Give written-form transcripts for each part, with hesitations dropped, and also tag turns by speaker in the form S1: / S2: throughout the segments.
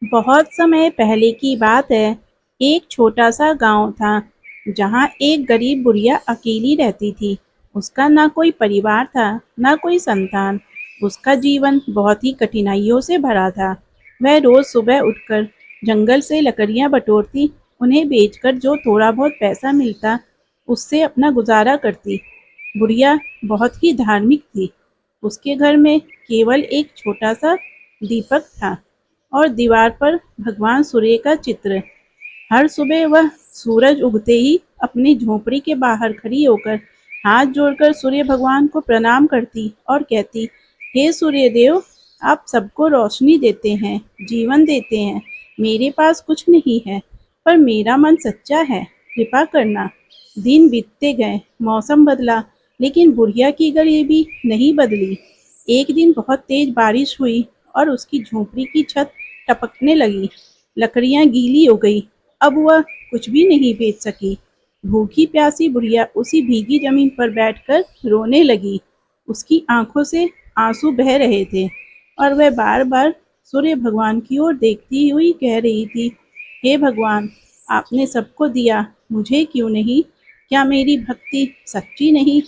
S1: बहुत समय पहले की बात है। एक छोटा सा गांव था जहां एक गरीब बुढ़िया अकेली रहती थी। उसका ना कोई परिवार था, ना कोई संतान। उसका जीवन बहुत ही कठिनाइयों से भरा था। वह रोज सुबह उठकर जंगल से लकड़ियां बटोरती, उन्हें बेचकर जो थोड़ा बहुत पैसा मिलता उससे अपना गुजारा करती। बुढ़िया बहुत ही धार्मिक थी। उसके घर में केवल एक छोटा सा दीपक था और दीवार पर भगवान सूर्य का चित्र। हर सुबह वह सूरज उगते ही अपनी झोपड़ी के बाहर खड़ी होकर हाथ जोड़कर सूर्य भगवान को प्रणाम करती और कहती, हे सूर्य देव, आप सबको रोशनी देते हैं, जीवन देते हैं। मेरे पास कुछ नहीं है, पर मेरा मन सच्चा है, कृपा करना। दिन बीतते गए, मौसम बदला, लेकिन बुढ़िया की गरीबी नहीं बदली। एक दिन बहुत तेज बारिश हुई और उसकी झोपड़ी की छत टपकने लगी। लकड़ियां गीली हो गई। अब वह कुछ भी नहीं बेच सकी। भूखी प्यासी बुढ़िया उसी भीगी जमीन पर बैठकर रोने लगी। उसकी आंखों से आंसू बह रहे थे और वह बार बार सूर्य भगवान की ओर देखती हुई कह रही थी, हे भगवान, आपने सबको दिया, मुझे क्यों नहीं? क्या मेरी भक्ति सच्ची नहीं?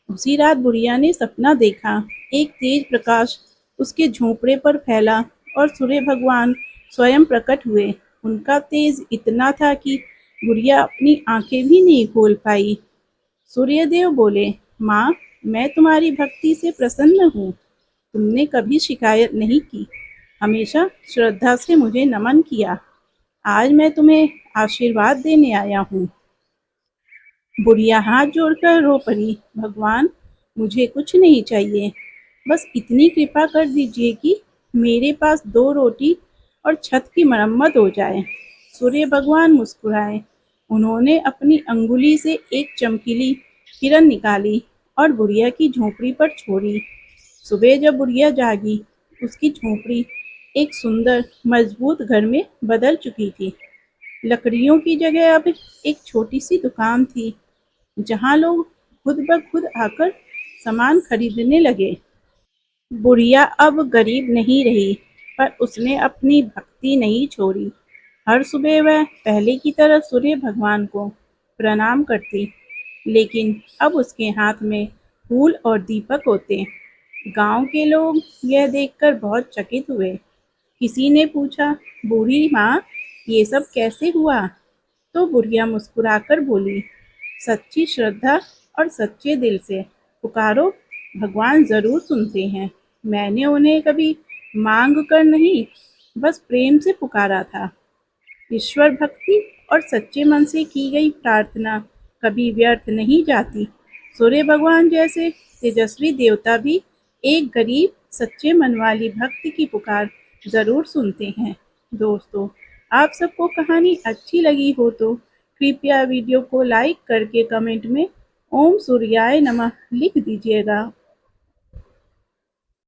S1: उसी रात बुढ़िया ने सपना देखा। एक तेज प्रकाश उसके झोंपड़े पर फैला और सूर्य भगवान स्वयं प्रकट हुए। उनका तेज इतना था कि बुढ़िया अपनी आंखें भी नहीं खोल पाई। सूर्यदेव बोले, माँ, मैं तुम्हारी भक्ति से प्रसन्न हूँ। तुमने कभी शिकायत नहीं की, हमेशा श्रद्धा से मुझे नमन किया। आज मैं तुम्हें आशीर्वाद देने आया हूँ। बुढ़िया हाथ जोड़कर रो पड़ी, भगवान, मुझे कुछ नहीं चाहिए, बस इतनी कृपा कर दीजिए कि मेरे पास 2 रोटी और छत की मरम्मत हो जाए। सूर्य भगवान मुस्कुराए। उन्होंने अपनी अंगुली से एक चमकीली किरण निकाली और बुढ़िया की झोपड़ी पर छोड़ी। सुबह जब बुढ़िया जागी, उसकी झोपड़ी एक सुंदर मजबूत घर में बदल चुकी थी। लकड़ियों की जगह अब एक छोटी सी दुकान थी जहाँ लोग खुद ब खुद आकर सामान खरीदने लगे। बुढ़िया अब गरीब नहीं रही, पर उसने अपनी भक्ति नहीं छोड़ी। हर सुबह वह पहले की तरह सूर्य भगवान को प्रणाम करती, लेकिन अब उसके हाथ में फूल और दीपक होते। गांव के लोग यह देखकर बहुत चकित हुए। किसी ने पूछा, बूढ़ी माँ, ये सब कैसे हुआ? तो बुढ़िया मुस्कुराकर बोली, सच्ची श्रद्धा और सच्चे दिल से पुकारो, भगवान जरूर सुनते हैं। मैंने उन्हें कभी मांग कर नहीं, बस प्रेम से पुकारा था। ईश्वर भक्ति और सच्चे मन से की गई प्रार्थना कभी व्यर्थ नहीं जाती। सूर्य भगवान जैसे तेजस्वी देवता भी एक गरीब सच्चे मन वाली भक्त की पुकार जरूर सुनते हैं। दोस्तों, आप सबको कहानी अच्छी लगी हो तो कृपया वीडियो को लाइक करके कमेंट में ओम सूर्याय नमः लिख दीजिएगा।